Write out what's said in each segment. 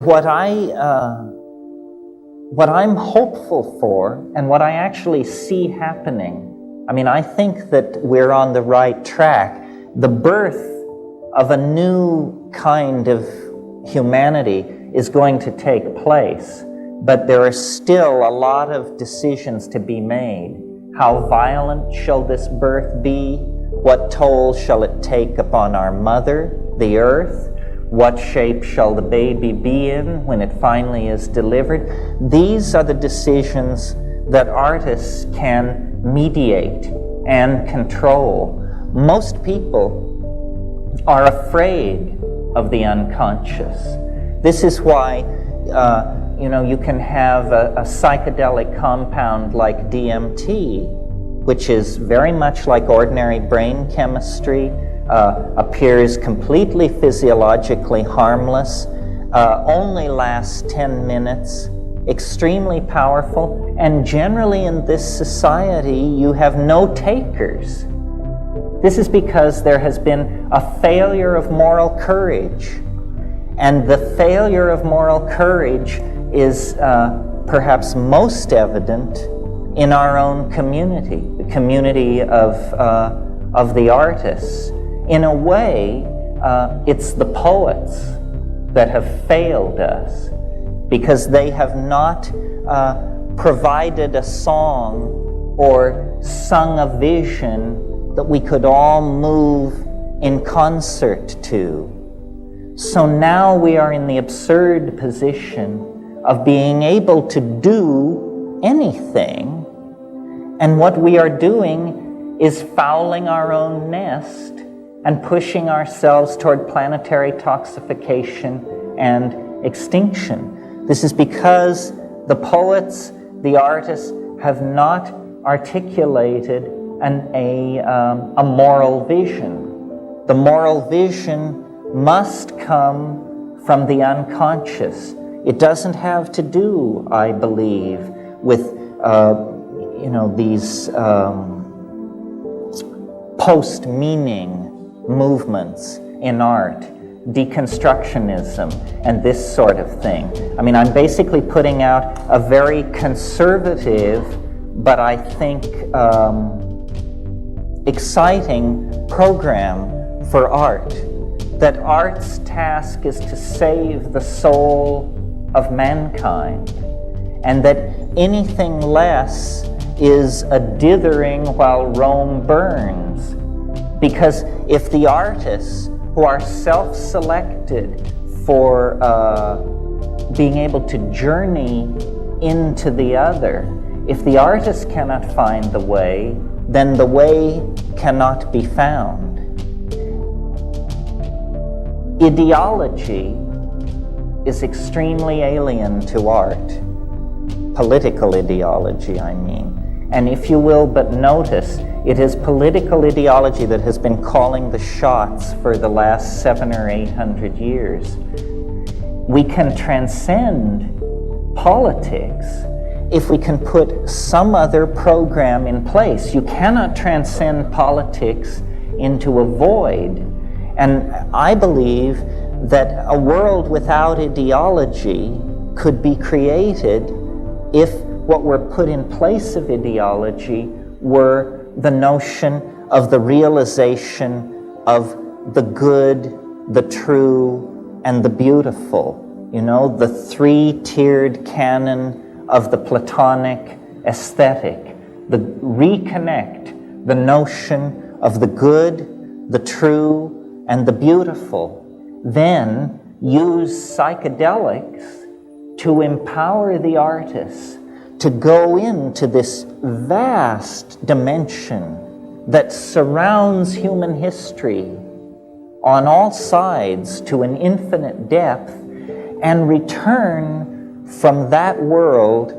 What I'm hopeful for, and what I actually see happening, I think that we're on the right track. The birth of a new kind of humanity is going to take place, but there are still a lot of decisions to be made. How violent shall this birth be? What toll shall it take upon our mother, the earth? What shape shall the baby be in when it finally is delivered? These are the decisions that artists can mediate and control. Most people are afraid of the unconscious. This is why you can have a psychedelic compound like DMT, which is very much like ordinary brain chemistry, appears completely physiologically harmless, only lasts 10 minutes, extremely powerful, and generally in this society you have no takers. This is because there has been a failure of moral courage, and the failure of moral courage is perhaps most evident in our own community, the community of the artists. In a way, it's the poets that have failed us because they have not provided a song or sung a vision that we could all move in concert to. So now we are in the absurd position of being able to do anything, and what we are doing is fouling our own nest and pushing ourselves toward planetary toxification and extinction. This is because the poets, the artists, have not articulated a moral vision. The moral vision must come from the unconscious. It doesn't have to do, I believe, with these post-meaning movements in art, deconstructionism, and this sort of thing. I'm basically putting out a very conservative, but I think exciting program for art. That art's task is to save the soul of mankind, and that anything less is a dithering while Rome burns. Because if the artists who are self-selected for being able to journey into the other, if the artists cannot find the way, then the way cannot be found. Ideology is extremely alien to art. Political ideology, I mean. And if you will but notice, it is political ideology that has been calling the shots for the last 700 or 800 years. We can transcend politics if we can put some other program in place. You cannot transcend politics into a void. And I believe that a world without ideology could be created if what were put in place of ideology were the notion of the realization of the good, the true, and the beautiful. The three-tiered canon of the Platonic aesthetic. Reconnect the notion of the good, the true, and the beautiful. Then use psychedelics to empower the artists to go into this vast dimension that surrounds human history on all sides to an infinite depth, and return from that world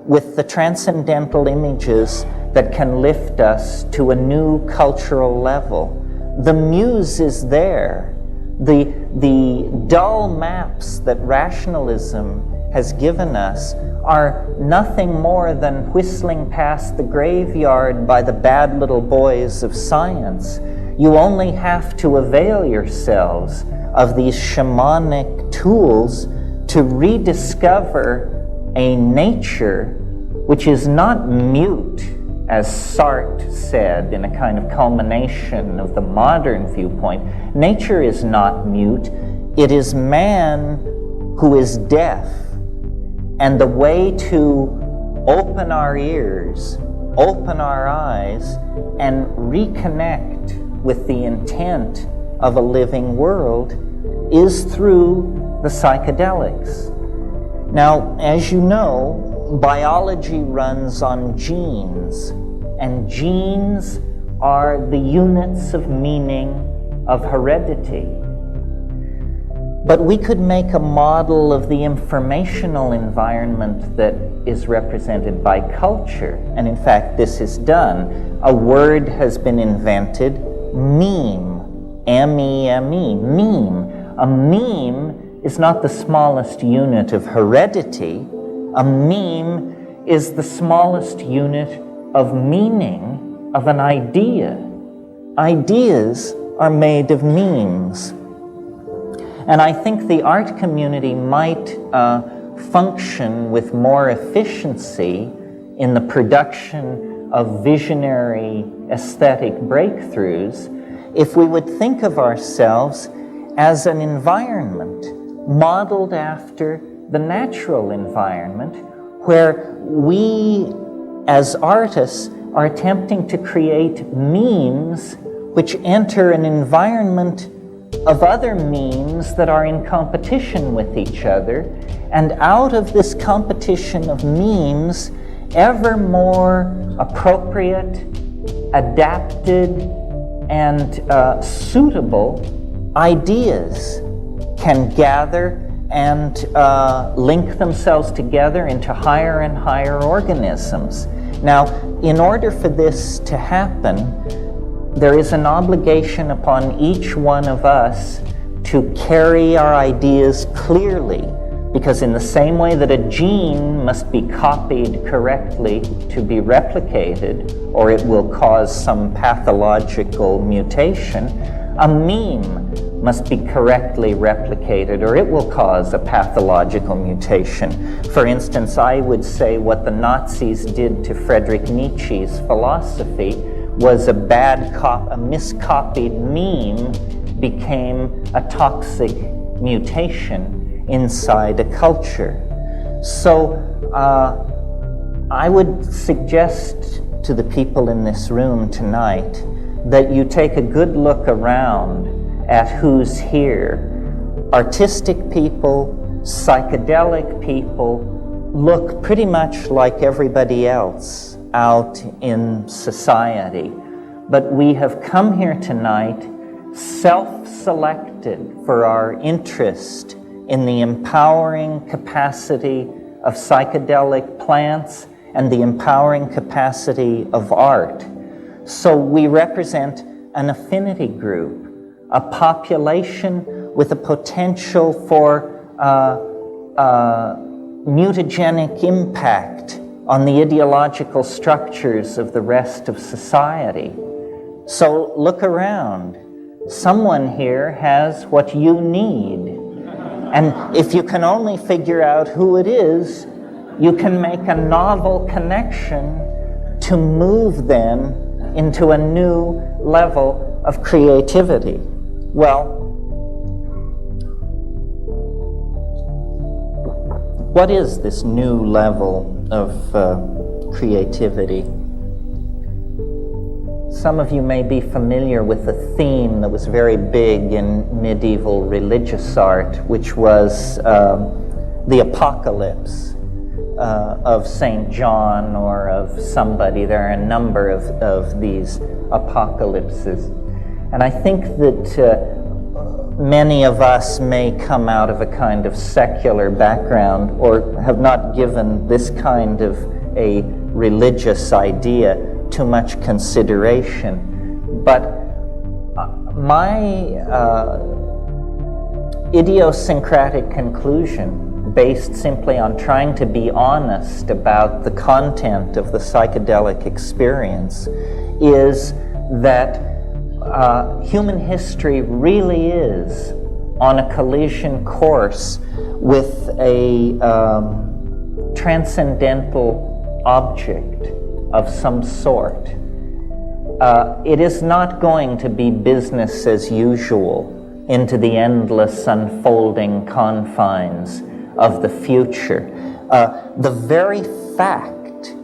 with the transcendental images that can lift us to a new cultural level. The muse is there. The dull maps that rationalism has given us are nothing more than whistling past the graveyard by the bad little boys of science. You only have to avail yourselves of these shamanic tools to rediscover a nature which is not mute, as Sartre said in a kind of culmination of the modern viewpoint. Nature is not mute. It is man who is deaf. And the way to open our ears, open our eyes, and reconnect with the intent of a living world is through the psychedelics. Now, as you know, biology runs on genes, and genes are the units of meaning of heredity. But we could make a model of the informational environment that is represented by culture, and in fact this is done. A word has been invented, meme, M-E-M-E, meme. A meme is not the smallest unit of heredity. A meme is the smallest unit of meaning of an idea. Ideas are made of memes. And I think the art community might function with more efficiency in the production of visionary aesthetic breakthroughs if we would think of ourselves as an environment modeled after the natural environment, where we as artists are attempting to create memes which enter an environment of other memes that are in competition with each other, and out of this competition of memes, ever more appropriate, adapted, and suitable ideas can gather and link themselves together into higher and higher organisms. Now, in order for this to happen, there is an obligation upon each one of us to carry our ideas clearly, because in the same way that a gene must be copied correctly to be replicated, or it will cause some pathological mutation, a meme must be correctly replicated, or it will cause a pathological mutation. For instance, I would say what the Nazis did to Friedrich Nietzsche's philosophy was a miscopied meme became a toxic mutation inside a culture. So I would suggest to the people in this room tonight that you take a good look around at who's here. Artistic people, psychedelic people look pretty much like everybody else out in society. But we have come here tonight self-selected for our interest in the empowering capacity of psychedelic plants and the empowering capacity of art. So we represent an affinity group, a population with a potential for mutagenic impact on the ideological structures of the rest of society. So look around. Someone here has what you need. And if you can only figure out who it is, you can make a novel connection to move them into a new level of creativity. Well, what is this new level of creativity? Some of you may be familiar with a theme that was very big in medieval religious art, which was the apocalypse of St. John or of somebody. There are a number of these apocalypses. And I think that many of us may come out of a kind of secular background or have not given this kind of a religious idea too much consideration. But my idiosyncratic conclusion, based simply on trying to be honest about the content of the psychedelic experience, is that human history really is on a collision course with a transcendental object of some sort, it is not going to be business as usual into the endless unfolding confines of the future. The very fact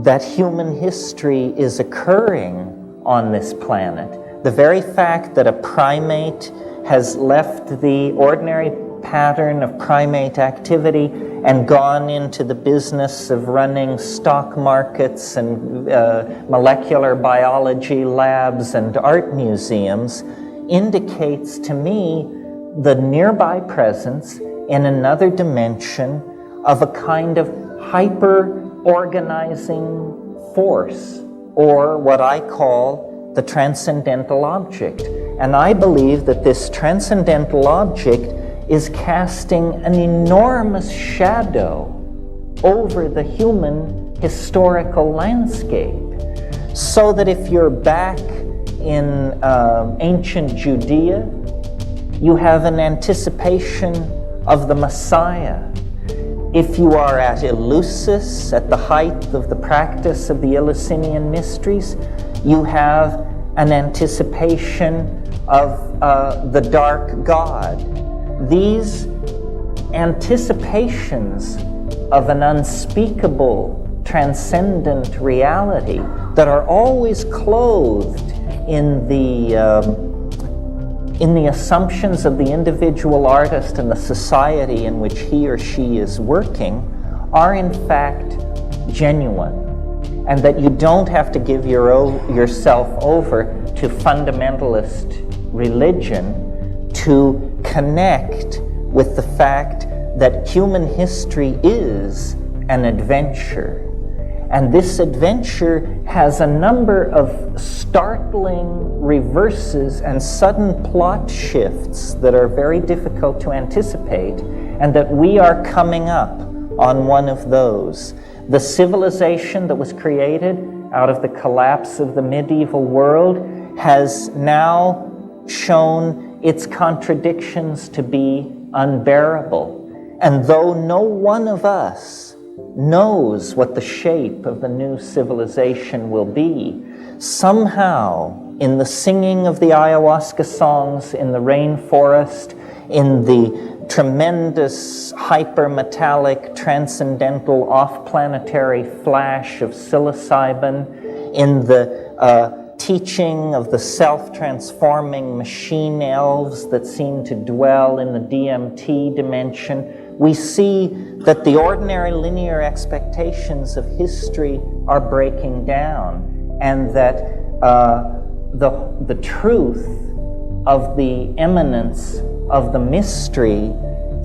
that human history is occurring on this planet, the very fact that a primate has left the ordinary pattern of primate activity and gone into the business of running stock markets and molecular biology labs and art museums indicates to me the nearby presence in another dimension of a kind of hyper-organizing force, or what I call the transcendental object. And I believe that this transcendental object is casting an enormous shadow over the human historical landscape. So that if you're back in ancient Judea, you have an anticipation of the Messiah. If you are at Eleusis, at the height of the practice of the Eleusinian mysteries, you have an anticipation of the dark God. These anticipations of an unspeakable, transcendent reality that are always clothed in the assumptions of the individual artist and the society in which he or she is working are in fact genuine, and that you don't have to give yourself over to fundamentalist religion to connect with the fact that human history is an adventure. And this adventure has a number of startling reverses and sudden plot shifts that are very difficult to anticipate, and that we are coming up on one of those. The civilization that was created out of the collapse of the medieval world has now shown its contradictions to be unbearable. And though no one of us knows what the shape of the new civilization will be, somehow in the singing of the ayahuasca songs in the rainforest, in the tremendous hypermetallic transcendental off-planetary flash of psilocybin, in the teaching of the self-transforming machine elves that seem to dwell in the DMT dimension, we see that the ordinary linear expectations of history are breaking down, and that the truth of the immanence of the mystery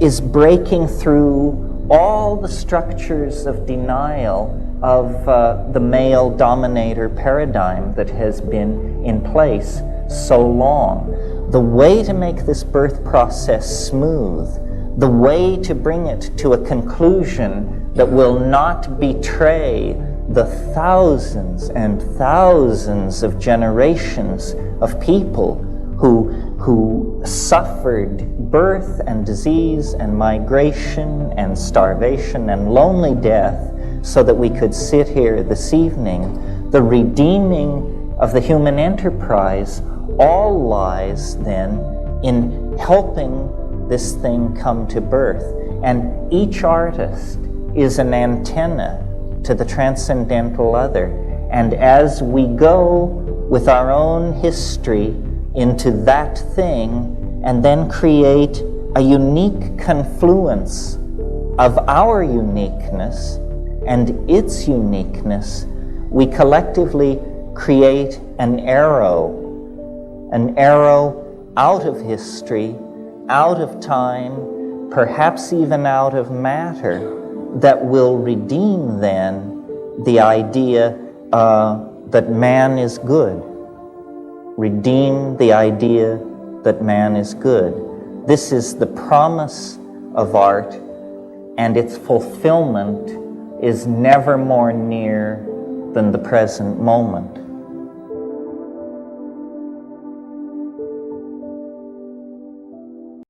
is breaking through all the structures of denial of the male dominator paradigm that has been in place so long. The way to make this birth process smooth, the way to bring it to a conclusion that will not betray the thousands and thousands of generations of people who suffered birth and disease and migration and starvation and lonely death so that we could sit here this evening. The redeeming of the human enterprise all lies then in helping this thing come to birth. And each artist is an antenna to the transcendental other. And as we go with our own history into that thing, and then create a unique confluence of our uniqueness and its uniqueness, we collectively create an arrow out of history, out of time, perhaps even out of matter, that will redeem then the idea that man is good. Redeem the idea that man is good. This is the promise of art, and its fulfillment is never more near than the present moment.